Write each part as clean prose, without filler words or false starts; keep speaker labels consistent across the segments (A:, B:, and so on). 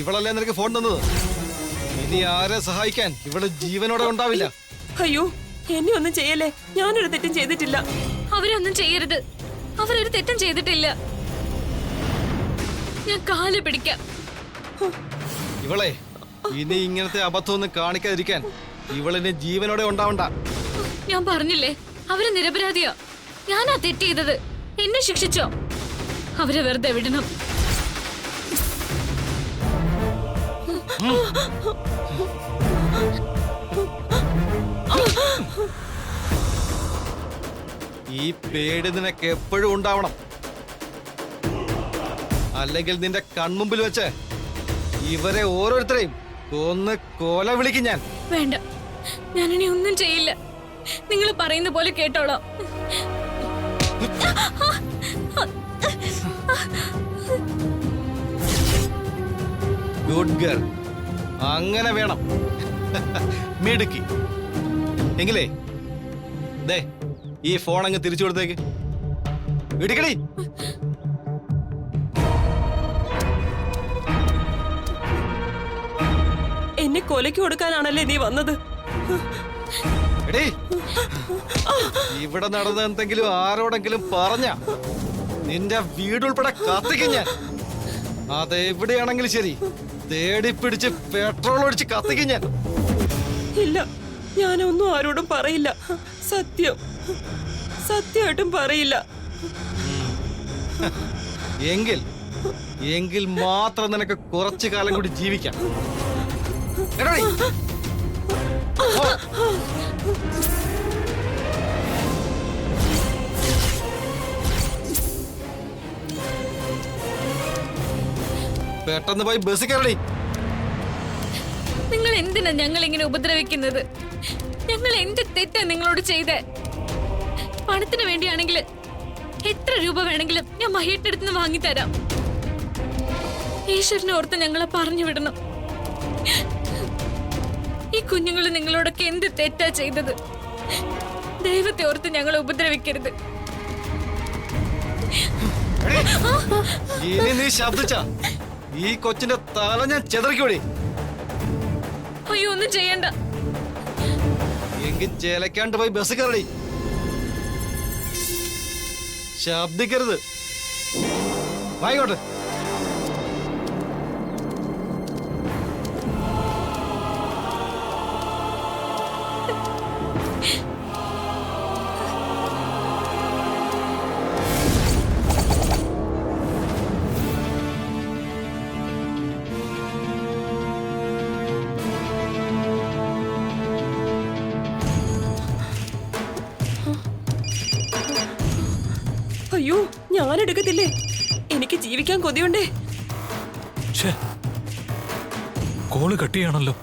A: ഇവളല്ലേ നിനക്ക് ഫോൺ തന്നത്. ഇനി ആരെ സഹായിക്കാൻ ഇവള് ജീവനോടെ ഉണ്ടാവില്ല.
B: അയ്യോ, എന്നെ ഒന്നും ചെയ്യല്ലേ, ഞാനൊരു തെറ്റും ചെയ്തിട്ടില്ല.
C: അവരൊന്നും ചെയ്യരുത്, അവരൊരു തെറ്റും ചെയ്തിട്ടില്ല. ഞാൻ കാല് പിടിക്കാം.
A: ഇവളെ ഇനി ഇങ്ങനത്തെ അബദ്ധമൊന്നും കാണിക്കാതിരിക്കാൻ ഇവളിന് ജീവനോടെ ഉണ്ടാവണ്ട.
C: ഞാൻ പറഞ്ഞില്ലേ, അവര് നിരപരാധിയാ. ഞാനാ തെറ്റ് ചെയ്തത്. എന്നെ ശിക്ഷിച്ചോ? അവരെ വെറുതെ വിടണം.
A: ഈ പേടി നിനക്ക് എപ്പോഴും ഉണ്ടാവണം. അല്ലെങ്കിൽ നിന്റെ കൺമുമ്പിൽ വെച്ച് ഇവരെ ഓരോരുത്തരെയും കൊന്ന് കൊല വിളിക്കും ഞാൻ.
C: വേണ്ട, ഞാനിനി ഒന്നും ചെയ്യില്ല. നിങ്ങൾ പറയുന്ന പോലെ കേട്ടോളാം.
A: ഗുഡ് ഗേൾ, അങ്ങനെ വേണം. മിടുക്കി. എങ്കിലേ ദേ ഈ ഫോൺ അങ്ങ് തിരിച്ചു കൊടുത്തേക്ക്. ഇടിക്കടി.
B: എന്നെ കൊലയ്ക്ക് കൊടുക്കാനാണല്ലേ നീ വന്നത്?
A: എടീ, ഇവിടെ നടന്ന എന്തെങ്കിലും ആരോടെങ്കിലും പറഞ്ഞ നിന്റെ വീടുൾപ്പെടെ കത്തിക്കും ഞാൻ. അതെവിടെയാണെങ്കിലും ശരി, തേടി പിടിച്ച് പെട്രോൾ ഒഴിച്ച് കത്തിക്കും ഞാൻ.
B: ഇല്ല, ഞാനൊന്നും ആരോടും പറയില്ല. സത്യമായിട്ടും പറയില്ല.
A: എങ്കിൽ മാത്രം നിനക്ക് കുറച്ചു കാലം കൂടി ജീവിക്കാം. എടീ, പെട്ടെന്ന് പോയി ബസ് കയറടി.
C: നിങ്ങൾ എന്തിനാ ഞങ്ങൾ ഇങ്ങനെ ഉപദ്രവിക്കുന്നത്? ഞങ്ങൾ എന്ത് തെറ്റാ നിങ്ങളോട് ചെയ്തേ? പണത്തിന് വേണ്ടിയാണെങ്കിൽ എത്ര രൂപ വേണമെങ്കിലും ഞാൻ മഹിയേട്ടടുത്ത് നിന്ന് വാങ്ങിത്തരാം. ഈശ്വരനെ ഓർത്ത് ഞങ്ങളെ പറഞ്ഞു വിടണം. ഈ കുഞ്ഞുങ്ങൾ നിങ്ങളോടൊക്കെ എന്ത് തെറ്റാ ചെയ്തത്? ദൈവത്തെ ഓർത്ത് ഞങ്ങളെ ഉപദ്രവിക്കരുത്.
A: ഇനി നീ ശബ്ദിച്ച ഈ കൊച്ചിന്റെ തല ഞാൻ ചെതറിക്കൂടി.
C: അയ്യോ, ഒന്നും ചെയ്യണ്ട.
A: എങ്കിൽ ചേലക്കാണ്ട് പോയി ബസ് കയറി. ശബ്ദിക്കരുത്. വായിക്കോട്ടെ.
B: അയ്യോ, ഞാനെടുക്കത്തില്ലേ, എനിക്ക് ജീവിക്കാൻ കൊതിയുണ്ടേ.
D: കോള് കട്ടിയാണല്ലോ.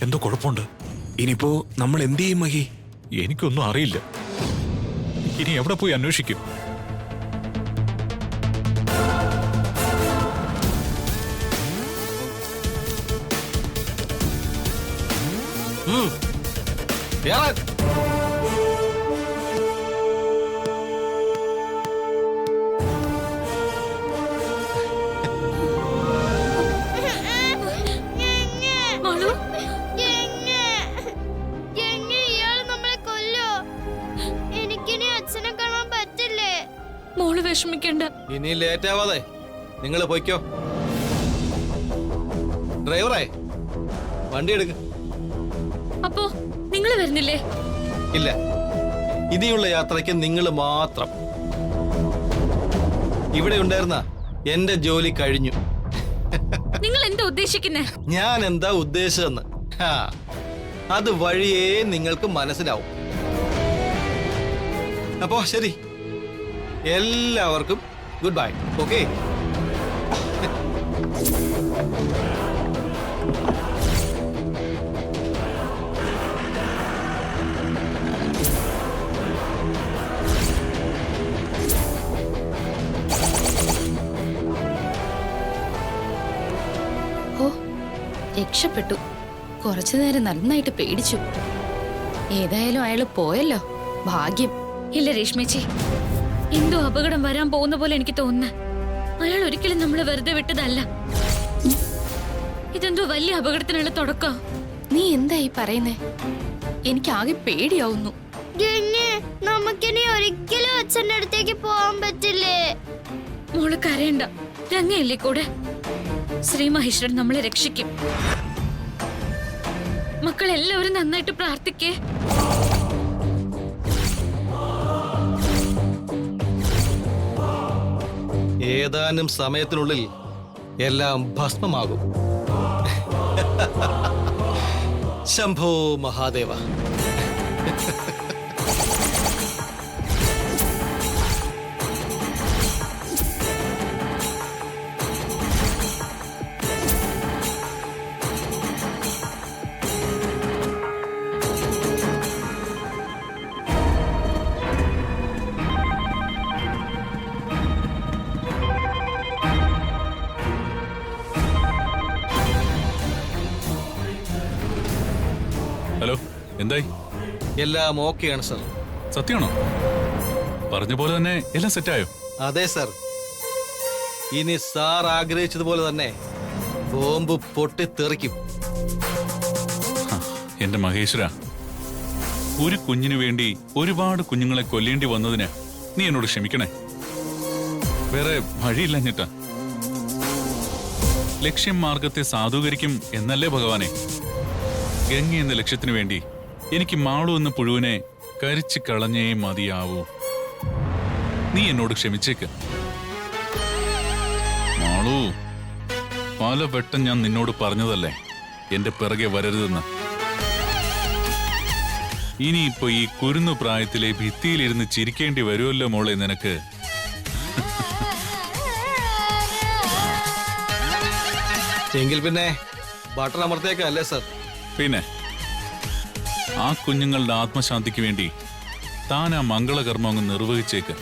D: എന്തോ കുഴപ്പമുണ്ട്.
E: ഇനിയിപ്പോ നമ്മൾ എന്ത് ചെയ്യും മഹി?
D: എനിക്കൊന്നും അറിയില്ല. ഇനി എവിടെ പോയി അന്വേഷിക്കും?
C: മോള് വിഷമിക്കണ്ട.
A: ഇനി ലേറ്റ് ആവാതെ നിങ്ങൾ പോയിക്കോ. ഡ്രൈവറേ, വണ്ടി എടുക്ക.
C: അപ്പോ നിങ്ങൾ വരുന്നില്ലേ?
A: ഇല്ല, ഇനിയുള്ള യാത്രയ്ക്ക് നിങ്ങൾ മാത്രം. ഇവിടെ ഉണ്ടായിരുന്ന എന്റെ ജോലി കഴിഞ്ഞു.
C: നിങ്ങൾ എന്താ ഉദ്ദേശിക്കുന്നേ?
A: ഞാൻ എന്താ ഉദ്ദേശിച്ചതെന്ന് അത് വഴിയേ നിങ്ങൾക്ക് മനസ്സിലാവും. അപ്പോ ശരി, എല്ലാവർക്കും ഗുഡ് ബൈ. ഓക്കെ.
F: രക്ഷപ്പെട്ടു. കുറച്ചു നേരം നന്നായിട്ട് പേടിച്ചു. ഏതായാലും അയാള് പോയല്ലോ, ഭാഗ്യം.
C: ഇല്ല രേഷ്മേച്ചി, എന്തോ അപകടം വരാൻ പോകുന്ന പോലെ എനിക്ക് തോന്നുന്നു. അയാൾ ഒരിക്കലും നമ്മളെ വെറുതെ വിട്ടതല്ല. ഇതെന്തോ വലിയ അപകടത്തിനുള്ള തുടക്കം.
F: നീ എന്താ ഈ പറയുന്നേ? എനിക്ക് ആകെ പേടിയാവുന്നു.
G: നമുക്കിനി ഒരിക്കലും അച്ഛന്റെ അടുത്തേക്ക് പോകാൻ പറ്റില്ലേ?
C: മോള് കരയണ്ട, രംഗയല്ലേ കൂടെ. ശ്രീ മഹേശ്വരൻ നമ്മളെ രക്ഷിക്കും. മക്കളെല്ലാവരും നന്നായിട്ട് പ്രാർത്ഥിക്കേ.
A: ഏതാനും സമയത്തിനുള്ളിൽ എല്ലാം ഭസ്മമാകും. ശംഭോ മഹാദേവ.
D: ഹലോ, എന്തായി?
A: എല്ലാം ഓക്കെയാണ് സർ.
D: സത്യമാണോ? പറഞ്ഞ പോലെ തന്നെ എല്ലാം സെറ്റായോ?
A: അതെ സർ. ഇനി സാർ ആഗ്രഹിച്ചതുപോലെ തന്നെ ബോംബ് പൊട്ടിത്തെറിക്കും.
D: എന്റെ മഹേശ്വര, ഒരു കുഞ്ഞിനു വേണ്ടി ഒരുപാട് കുഞ്ഞുങ്ങളെ കൊല്ലേണ്ടി വന്നതിന് നീ എന്നോട് ക്ഷമിക്കണേ. വേറെ വഴിയില്ലഞ്ഞിട്ടാ. ലക്ഷ്യം മാർഗത്തെ സാധൂകരിക്കും എന്നല്ലേ ഭഗവാനെ. ഗംഗ എന്ന ലക്ഷ്യത്തിനു വേണ്ടി എനിക്ക് മാളു എന്ന പുഴുവിനെ കരിച്ചു കളഞ്ഞേ മതിയാവൂ. നീ എന്നോട് ക്ഷമിച്ചേക്ക്. മാളു, പലവട്ടം ഞാൻ നിന്നോട് പറഞ്ഞതല്ലേ എന്റെ പിറകെ വരരുതെന്ന്. ഇനിയിപ്പോ ഈ കുരുന്നു പ്രായത്തിലെ ഭിത്തിയിലിരുന്ന് ചിരിക്കേണ്ടി വരുമല്ലോ മോളെ നിനക്ക്.
A: എങ്കിൽ പിന്നെ ബട്ടൺ അമർത്തേക്കല്ലേ സർ?
D: പിന്നെ ആ കുഞ്ഞുങ്ങളുടെ ആത്മശാന്തിക്ക് വേണ്ടി താൻ ആ മംഗളകർമ്മം അങ്ങ് നിർവഹിച്ചേക്ക്.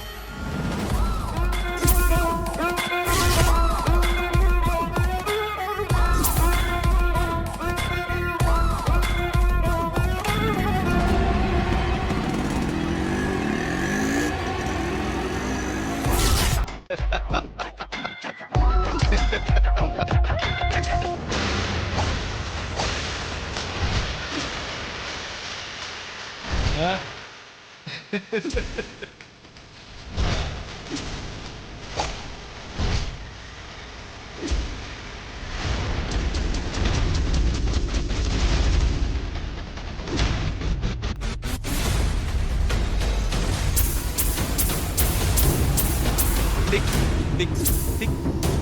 A: ടിക് ടിക് ടിക്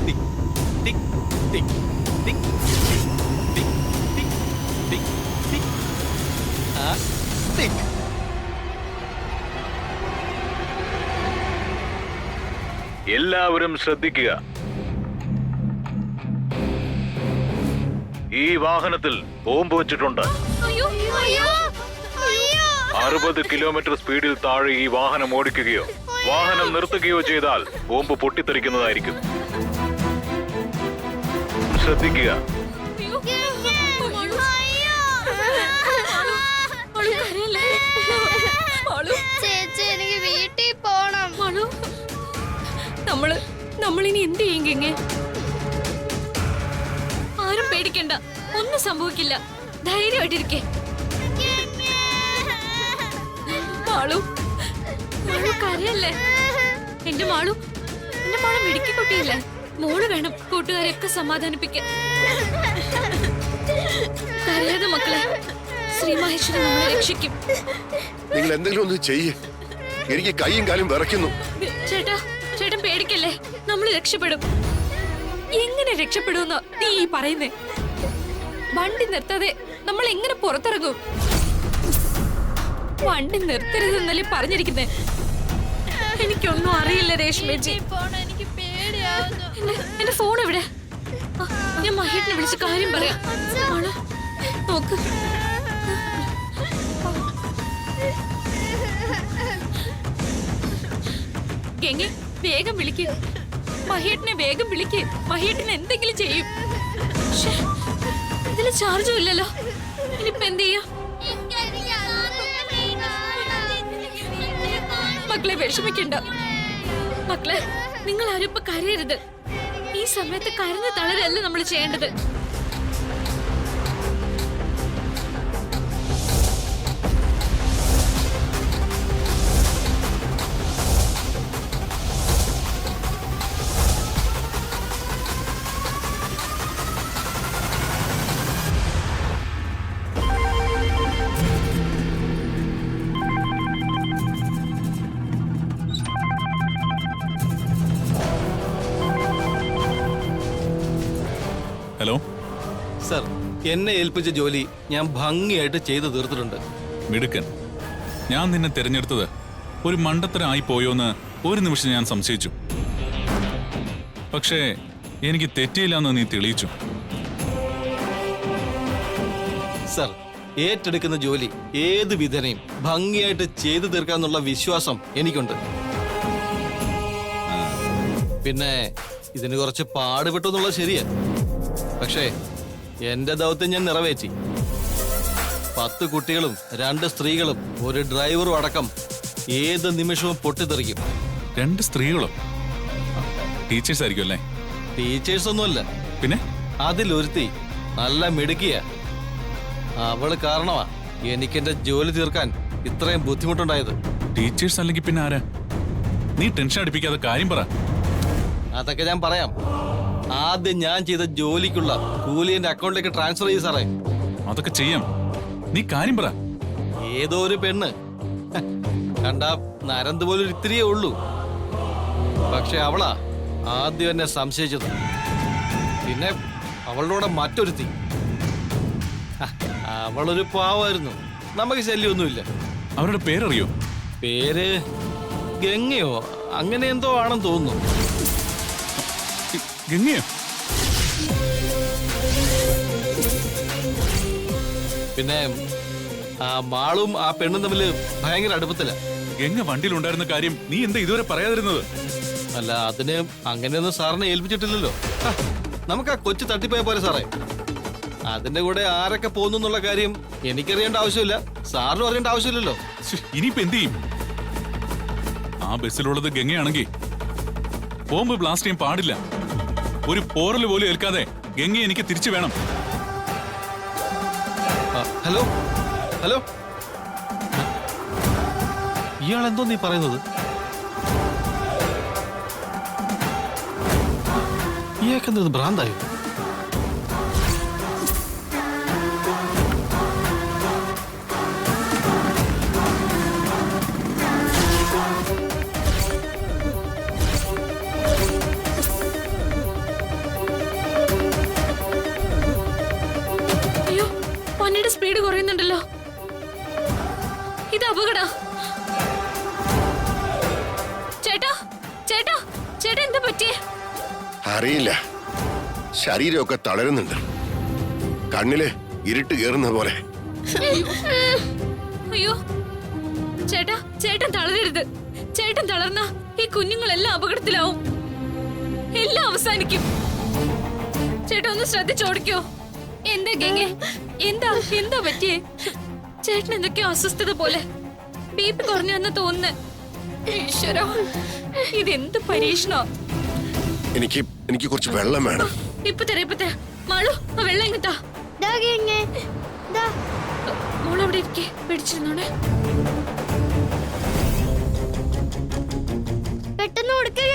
A: ടിക് ടിക് ടിക് ടിക് ടിക് ടിക് ടിക് ടിക്. ആ ടിക്.
H: എല്ലാവരും ശ്രദ്ധിക്കുക. ഈ വാഹനത്തിൽ ബോംബ് വെച്ചിട്ടുണ്ട്. 60 കിലോമീറ്റർ സ്പീഡിൽ താഴെ ഈ വാഹനം ഓടിക്കുകയോ വാഹനം നിർത്തുകയോ ചെയ്താൽ ബോംബ് പൊട്ടിത്തെറിക്കുന്നതായിരിക്കും. ശ്രദ്ധിക്കുക.
G: ചേച്ചി, എനിക്ക് വീട്ടിൽ പോണം.
C: നമ്മളിനി എന്ത് ചെയ്യും ഗംഗെ? ആരും പേടിക്കണ്ട, ഒന്നും സംഭവിക്കില്ല. ധൈര്യമായിട്ടിരിക്കേ. മാളു, കരയല്ലേ എന്റെ മാളു. എന്റെ മാളു മിടുക്കി കുട്ടിയല്ലേ. മോള് വേണം കൂട്ടുകാരെയൊക്കെ സമാധാനിപ്പിക്കാൻ. കരയാതെ മക്കളെ, ശ്രീ മഹേശ്വരൻ നമ്മളെ രക്ഷിക്കും.
I: നിങ്ങൾ എന്തെങ്കിലും ഒന്ന് ചെയ്യേ. എനിക്ക് കൈയും കാലും വിറയ്ക്കുന്നു.
C: ചേട്ടൻ പേടിക്കല്ലേ, നമ്മൾ രക്ഷപ്പെടും. എങ്ങനെ രക്ഷപ്പെടുമെന്നോ നീ ഈ പറയുന്നേ? വണ്ടി നിർത്താതെ നമ്മൾ എങ്ങനെ പുറത്തിറങ്ങും? വണ്ടി നിർത്തരുതെന്നല്ലേ പറഞ്ഞിരിക്കുന്നേ. എനിക്കൊന്നും അറിയില്ല രേഷ്മേജി.
G: എനിക്ക് പേടിയാവുന്നു.
C: എന്റെ ഫോൺ എവിടെ? ഞാൻ മഹേഷിനെ വിളിച്ച് കാര്യം പറയാം. നോക്ക്, ഗംഗെ വേഗം വിളിക്ക്. മഹേഷിനെ വേഗം വിളിക്ക്. മഹേഷിന് എന്തെങ്കിലും ചെയ്യും. ഇതില് ചാർജും ഇല്ലല്ലോ. ഇനിയിപ്പോ എന്ത് ചെയ്യാം? മക്കളെ വിഷമിക്കണ്ട. മക്കളെ, നിങ്ങൾ ആരും ഇപ്പൊ കരയരുത്. ഈ സമയത്ത് കരഞ്ഞ് തളരല്ല നമ്മൾ ചെയ്യേണ്ടത്.
A: എന്നെ ഏൽപ്പിച്ച ജോലി ഞാൻ ഭംഗിയായിട്ട് ചെയ്തു തീർത്തിട്ടുണ്ട്.
D: മിടുക്കൻ. ഞാൻ നിന്നെ തിരഞ്ഞെടുത്തത് ഒരു മണ്ടത്തരമായി പോയോന്ന് ഒരു നിമിഷം ഞാൻ സംശയിച്ചു. പക്ഷേ എനിക്ക് തെറ്റിയില്ലെന്ന് നീ തെളിയിച്ചു.
A: സർ, ഏറ്റെടുക്കുന്ന ജോലി ഏത് വിധനയും ഭംഗിയായിട്ട് ചെയ്തു തീർക്കാന്നുള്ള വിശ്വാസം എനിക്കുണ്ട്. പിന്നെ ഇതിന് കുറച്ച് പാടുപെട്ടു എന്നുള്ളത് ശരിയാ. പക്ഷേ എന്റെ ദൗത്യം ഞാൻ നിറവേറ്റി. 10 കുട്ടികളും 2 സ്ത്രീകളും ഒരു ഡ്രൈവറും അടക്കം ഏത് നിമിഷവും പൊട്ടിത്തെറിക്കും.
D: 2 സ്ത്രീകളോ? ടീച്ചേഴ്സ് ആയിരിക്കും അല്ലേ?
A: ടീച്ചേഴ്സ് ഒന്നുമല്ല.
D: പിന്നെ
A: അതിലൊരുത്തി നല്ല മിടുക്കിയ. അവള് കാരണമാ എനിക്കെന്റെ ജോലി തീർക്കാൻ ഇത്രയും ബുദ്ധിമുട്ടുണ്ടായത്.
D: ടീച്ചേഴ്സ് അല്ലെങ്കിൽ പിന്നെ ആരാ? നീ ടെൻഷൻ അടിപ്പിക്കാതെ കാര്യം പറ.
A: അതൊക്കെ ഞാൻ പറയാം. ആദ്യം ഞാൻ ചെയ്ത ജോലിക്കുള്ള കൂലി എന്റെ അക്കൗണ്ടിലേക്ക് ട്രാൻസ്ഫർ ചെയ്യും സാറേ.
D: അതൊക്കെ ചെയ്യാം, നീ കാര്യം പറ.
A: ഏതോ ഒരു പെണ്ണ് കണ്ട നരന്ത് പോലും ഇത്തിരിയേ ഉള്ളൂ. പക്ഷെ അവളാ ആദ്യം എന്നെ സംശയിച്ചത്. പിന്നെ അവളുടെ കൂടെ മറ്റൊരുത്തി. അവളൊരു പാവമായിരുന്നു. നമുക്ക് ശല്യമൊന്നുമില്ല.
D: അവരുടെ പേരറിയോ?
A: പേര് ഗംഗയോ അങ്ങനെ എന്തോ ആണെന്ന് തോന്നുന്നു.
D: ഗംഗയോ?
A: പിന്നെ ആ മാളും ആ പെണ്ണും തമ്മിൽ ഭയങ്കര അടുപ്പത്തില്ല.
D: ഗംഗ വണ്ടിയിലുണ്ടായിരുന്ന കാര്യം നീ എന്താ ഇതുവരെ പറയാതിരുന്നത്?
A: അല്ല, അതിന് അങ്ങനെയൊന്നും സാറിനെ ഏൽപ്പിച്ചിട്ടില്ലല്ലോ. നമുക്ക് ആ കൊച്ചു തട്ടിപ്പോയ പോലെ സാറേ. അതിന്റെ കൂടെ ആരൊക്കെ പോകുന്നു എന്നുള്ള കാര്യം എനിക്കറിയേണ്ട ആവശ്യമില്ല, സാറിനും അറിയേണ്ട ആവശ്യമില്ലല്ലോ.
D: ഇനിയിപ്പോ എന്ത് ചെയ്യും? ആ ബസ്സിലുള്ളത് ഗംഗയാണെങ്കിൽ ബോംബ് ബ്ലാസ്റ്റ് ചെയ്യാൻ പാടില്ല. ഒരു പോറൽ പോലും ഏൽക്കാതെ ഗംഗ എനിക്ക് തിരിച്ചു വേണം.
A: ഹലോ ഹലോ, ഇയാളെന്തോ നീ പറയുന്നത്? ഇയാൾക്കെന്തത് ഭ്രാന്തായോ?
C: അയ്യോ, വണ്ടിയുടെ സ്പീഡ് കുറയുന്നുണ്ടല്ലോ. ഇത് അപകടം. ചേട്ടാ ചേട്ടാ ചേട്ടാ, എന്താ പറ്റിയേ?
I: അറിയില്ല, ശരീരമൊക്കെ തളരുന്നുണ്ട്. കണ്ണില് ഇരുട്ട് കയറുന്ന പോലെ.
C: അയ്യോ ചേട്ടാ, ചേട്ടൻ തളരരുത്. ചേട്ടൻ തളർന്ന ഈ കുഞ്ഞുങ്ങളെല്ലാം അപകടത്തിലാവും. എല്ലാം അവസാനിക്കും. ചേട്ടാ ഒന്ന് ശ്രദ്ധിച്ചോടിക്കോ. എന്താ ഗംഗേ, എന്താ എന്താ പറ്റിയേ? ചേട്ടൻ എന്തൊക്കെയോ അസ്വസ്ഥത പോലെ. ബി.പി കുറഞ്ഞെന്ന് തോന്നുന്നു. ഈശ്വരാ, ഇതെന്ത് പരീക്ഷണോ?
I: എനിക്ക് കുറച്ച് വെള്ളം വേണം.
C: ഇപ്പൊ തരാം. മാളു, ആ വെള്ളം ഇങ്ങത്താ. മോളവിടെ ഇരിക്കേ, പിടിച്ചിരുന്നോടെ.
G: പെട്ടെന്ന് കൊടുക്കേ.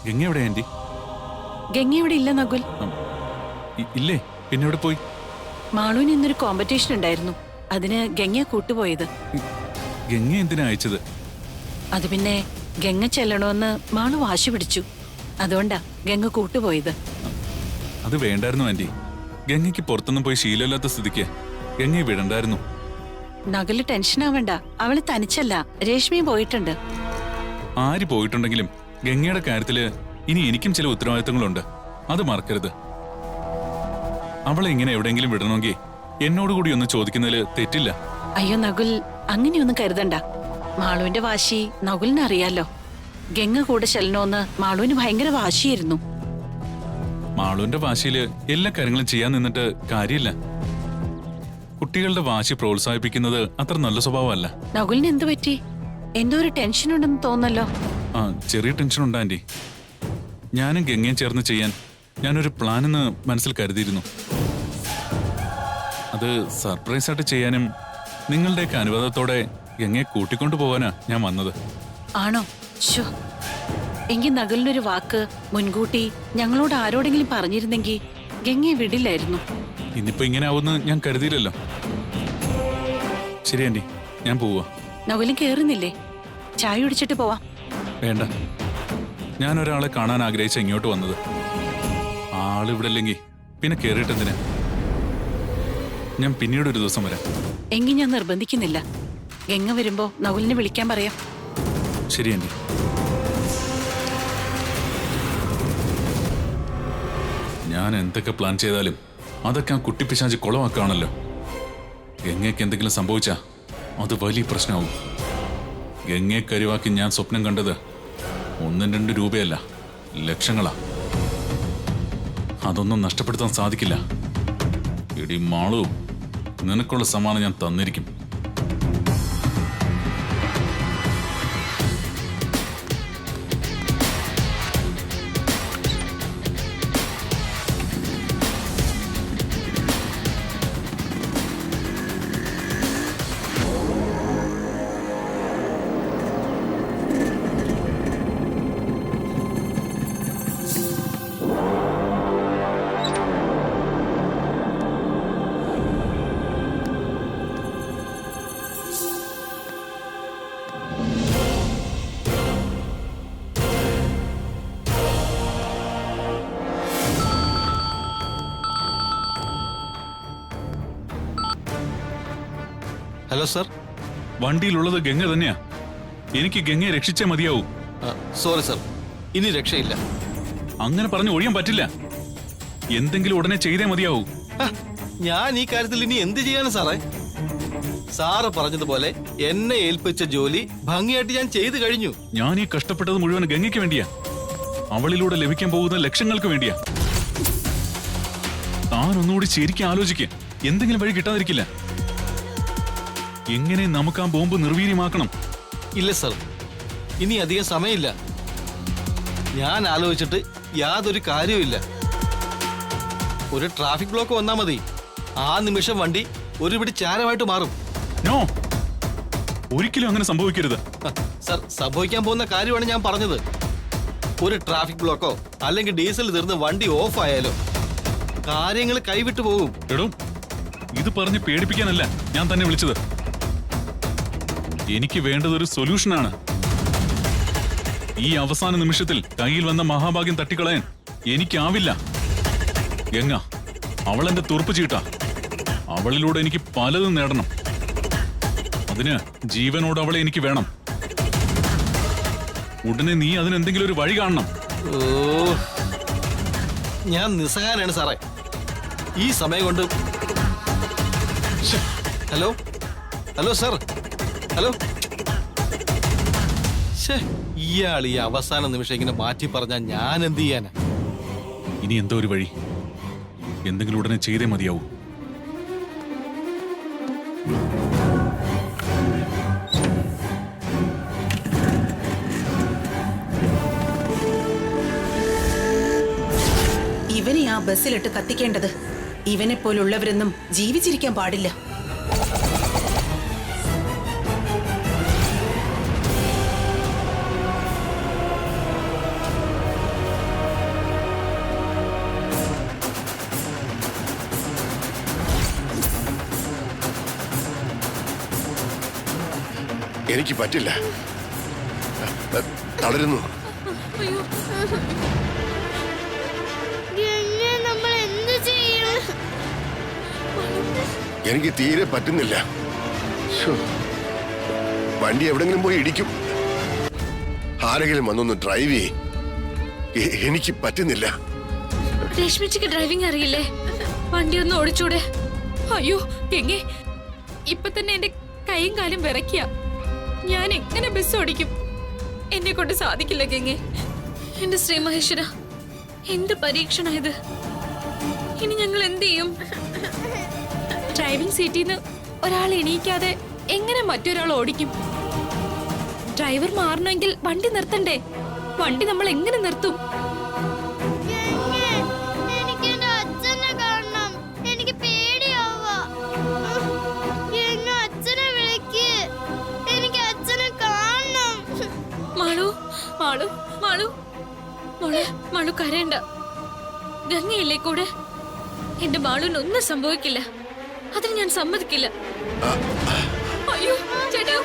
D: ഗംഗ എവിടെ ആന്റി?
B: ഗംഗ ഇവിടെ ഇല്ല നകുൽ.
D: ഇല്ലേ, പിന്നെ എവിടെ പോയി?
B: മാളുവിന് ഇന്നൊരു കോമ്പറ്റീഷൻ ഉണ്ടായിരുന്നു, അതിന് ഗംഗ കൂട്ടുപോയത്.
D: ഗംഗ എന്തിനാ അയച്ചത്?
B: അത് പിന്നെ ഗംഗ ചെല്ലണമെന്ന് മാളു വാശി പിടിച്ചു, അതുകൊണ്ടാ ഗംഗ കൂട്ടുപോയത്.
D: അത് വേണ്ടായിരുന്നു ആന്റി. ഗംഗയ്ക്ക് പുറത്തൊന്നും പോയി ശീലമില്ലാത്ത സ്ഥിതിക്ക് ഗംഗയെ വിടണ്ടായിരുന്നു.
B: നകുല് ടെൻഷൻ ആവണ്ട, അവള് തനിച്ചല്ല, രേഷ്മയും പോയിട്ടുണ്ട്.
D: ആര് പോയിട്ടുണ്ടെങ്കിലും ഗംഗയുടെ കാര്യത്തില് ഇനി എനിക്കും ചില ഉത്തരവാദിത്തങ്ങളുണ്ട്, അത് മറക്കരുത്. അവളെ ഇങ്ങനെ എവിടെയെങ്കിലും വിടണമെങ്കിൽ എന്നോടുകൂടി ഒന്ന് ചോദിക്കുന്നതിൽ തെറ്റില്ല.
B: അയ്യോ നകുൽ, അങ്ങനെയൊന്നും കരുതണ്ട. മാളുവിന്റെ വാശി നകുലിന് അറിയാലോ. ഗംഗ കൂടെ ചെല്ലണോന്ന് മാളുവിന് ഭയങ്കര വാശിയായിരുന്നു.
D: മാളുവിന്റെ വാശിയില് എല്ലാ കാര്യങ്ങളും ചെയ്യാൻ നിന്നിട്ട് കാര്യമില്ല. കുട്ടികളുടെ വാശി പ്രോത്സാഹിപ്പിക്കുന്നത് അത്ര നല്ല സ്വഭാവമല്ല.
B: നകുലിന് എന്തു പറ്റി? എന്തോ ഒരു ടെൻഷൻ ഉണ്ടെന്ന് തോന്നല്ലോ.
D: ആ ചെറിയ ടെൻഷൻ ഉണ്ട് ആന്റി. ഞാനും ഗംഗയും ചേർന്ന് ചെയ്യാൻ ഞാനൊരു പ്ലാനെന്ന് മനസ്സിൽ കരുതിയിരുന്നു. അത് സർപ്രൈസ് ആയിട്ട് ചെയ്യാനും നിങ്ങളുടെയൊക്കെ അനുവാദത്തോടെ ഗംഗയെ കൂട്ടിക്കൊണ്ടു പോവാനാ ഞാൻ വന്നത്.
B: ആണോ? ശോ, എങ്കിൽ നകുലിനൊരു വാക്ക് മുൻകൂട്ടി ഞങ്ങളോട് ആരോടെങ്കിലും പറഞ്ഞിരുന്നെങ്കിൽ ഗംഗയെ വിടില്ലായിരുന്നു.
D: ഇന്നിപ്പോ ഇങ്ങനെ ആവുമെന്ന് ഞാൻ കരുതിയില്ലല്ലോ. ശരി ആന്റി, ഞാൻ പോവാ.
B: നകുലും കേറുന്നില്ലേ? ചായ കുടിച്ചിട്ട് പോവാം.
D: വേണ്ട, ഞാൻ ഒരാളെ കാണാൻ ആഗ്രഹിച്ച ഇങ്ങോട്ട് വന്നത്. ആളിവിടെ ഇല്ലെങ്കിൽ പിന്നെ കേറിയിട്ടെന്തിനാ? ഞാൻ പിന്നീട് ഒരു ദിവസം വരാം.
B: എങ്കിൽ ഞാൻ നിർബന്ധിക്കുന്നില്ല. ഗംഗ വരുമ്പോ നകുലിനെ വിളിക്കാൻ പറയാം.
D: ശരി ആന്റി. ഞാൻ എന്തൊക്കെ പ്ലാൻ ചെയ്താലും അതൊക്കെ ആ കുട്ടിപ്പിശാചി കുളമാക്കുകയാണല്ലോ. ഗംഗയ്ക്ക് എന്തെങ്കിലും സംഭവിച്ചാ അത് വലിയ പ്രശ്നമാവും. ഗംഗയെ കരുവാക്കി ഞാൻ സ്വപ്നം കണ്ടത് 1-2 രൂപയല്ല, ലക്ഷങ്ങളാ. അതൊന്നും നഷ്ടപ്പെടുത്താൻ സാധിക്കില്ല. ഇടി മാളു, നിനക്കുള്ള സമ്മാനം ഞാൻ തന്നിരിക്കും.
A: Hello sir.
D: വണ്ടിയിലുള്ളത് ഗംഗ തന്നെയാ. എനിക്ക് ഗംഗയെ രക്ഷിച്ചേ മതിയാവൂ.
A: സോറി സർ, ഇനി രക്ഷയില്ല.
D: അങ്ങനെ പറഞ്ഞു ഒഴിയാൻ പറ്റില്ല. എന്തെങ്കിലും ഉടനെ ചെയ്തേ മതിയാവൂ.
A: ഞാൻ ഈ കാര്യത്തിൽ ഇനി എന്ത് ചെയ്യാനാ സാറേ? സാറ് പറഞ്ഞതുപോലെ എന്നെ ഏൽപ്പിച്ച ജോലി ഭംഗിയായിട്ട് ഞാൻ ചെയ്തു കഴിഞ്ഞു.
D: ഞാൻ ഈ കഷ്ടപ്പെട്ടത് മുഴുവൻ ഗംഗയ്ക്ക് വേണ്ടിയാ. അവളിലൂടെ ലഭിക്കാൻ പോകുന്ന ലക്ഷങ്ങൾക്ക് വേണ്ടിയാ. താൻ ഒന്നുകൂടി ശരിക്കും ആലോചിക്കുക. എന്തെങ്കിലും വഴി കിട്ടാതിരിക്കില്ല. എങ്ങനെ നമുക്ക് ആ ബോംബ് നിർവീര്യമാക്കണം?
A: ഇല്ല സർ, ഇനി അധികം സമയമില്ല. ഞാൻ ആലോചിച്ചിട്ട് യാതൊരു കാര്യവുമില്ല. ഒരു ട്രാഫിക് ബ്ലോക്ക് വന്നാൽ മതി, ആ നിമിഷം വണ്ടി ഒരു പിടി ചാരമായിട്ട് മാറും.
D: നോ, ഒരിക്കലും അങ്ങനെ സംഭവിക്കരുത്.
A: സർ, സംഭവിക്കാൻ പോകുന്ന കാര്യമാണ് ഞാൻ പറഞ്ഞത്. ഒരു ട്രാഫിക് ബ്ലോക്കോ അല്ലെങ്കിൽ ഡീസൽ തീർന്ന് വണ്ടി ഓഫ് ആയാലോ കാര്യങ്ങൾ കൈവിട്ടു പോകും.
D: എടോ, ഇത് പറഞ്ഞ് പേടിപ്പിക്കാനല്ല ഞാൻ തന്നെ വിളിച്ചത്. എനിക്ക് വേണ്ടത് ഒരു സൊല്യൂഷനാണ്. ഈ അവസാന നിമിഷത്തിൽ കയ്യിൽ വന്ന മഹാഭാഗ്യം തട്ടിക്കളയാൻ എനിക്കാവില്ല. ഗംഗ, അവളെന്റെ തുറുപ്പ് ചീട്ടാ. അവളിലൂടെ എനിക്ക് പലതും നേടണം. അതിന് ജീവനോട് അവളെ എനിക്ക് വേണം. ഉടനെ നീ അതിനെന്തെങ്കിലും ഒരു വഴി കാണണം.
A: ഓ, ഞാൻ നിസ്സഹായനാണ് സാറേ. ഈ സമയം കൊണ്ട്. Hello hello sir, hello. ഇയാൾ ഈ അവസാന നിമിഷം ഇങ്ങനെ മാറ്റി പറഞ്ഞാൽ ഞാൻ എന്ത് ചെയ്യാനാ?
D: ഇനി എന്തോ ഒരു വഴി, എന്തെങ്കിലും ഉടനെ ചെയ്തേ മതിയാവൂ.
J: ഇവനെ ആ ബസ്സിലിട്ട് കത്തിക്കേണ്ടത്. ഇവനെ പോലുള്ളവരൊന്നും ജീവിച്ചിരിക്കാൻ പാടില്ല.
I: എനിക്ക് പറ്റില്ല, തളരുന്നു.
G: നമ്മൾ എന്ത് ചെയ്യും?
I: എനിക്ക് തീരെ പറ്റുന്നില്ല. വണ്ടി എവിടെങ്കിലും പോയി ഇടിക്കും. ആരെങ്കിലും വന്നൊന്ന് ഡ്രൈവ് ചെയ്യ്. എനിക്ക് പറ്റുന്നില്ല.
C: രശ്മിച്ചിക്ക് ഡ്രൈവിംഗ് അറിയില്ലേ? വണ്ടി ഒന്ന് ഓടിച്ചൂടെ?
F: അയ്യോ ഗംഗേ, ഇപ്പൊ തന്നെ എന്റെ കൈയും കാലും വിറയ്ക്കുക. ഞാൻ എങ്ങനെ ബസ് ഓടിക്കും? എന്നെ കൊണ്ട് സാധിക്കില്ല ഗംഗേ.
C: എന്റെ ശ്രീ മഹേശ്വര, എന്ത് പരീക്ഷണ ഇത്? ഇനി ഞങ്ങൾ എന്ത് ചെയ്യും?
F: ഡ്രൈവിംഗ് സീറ്റിൽ നിന്ന് ഒരാൾ എണീക്കാതെ എങ്ങനെ മറ്റൊരാൾ ഓടിക്കും?
C: ഡ്രൈവർ മാറണമെങ്കിൽ വണ്ടി നിർത്തണ്ടേ? വണ്ടി നമ്മൾ എങ്ങനെ നിർത്തും?
G: ഗംഗേ, എനിക്ക് എന്റെ അച്ഛനെ കാണണം. എനിക്ക് പേടിയാവാ. ഗംഗ, അച്ഛനെ വിളിക്ക്. എനിക്ക് അച്ഛനെ കാണണം.
C: മാളു, മാളു, മാളു, മോളെ, മാളു കരയണ്ട. ഗംഗയില്ലേ കൂടെ? എന്റെ മാളുവിന് ഒന്നും സംഭവിക്കില്ല. അതിന് ഞാൻ സമ്മതിക്കില്ല. അയ്യോ ചേട്ടാ,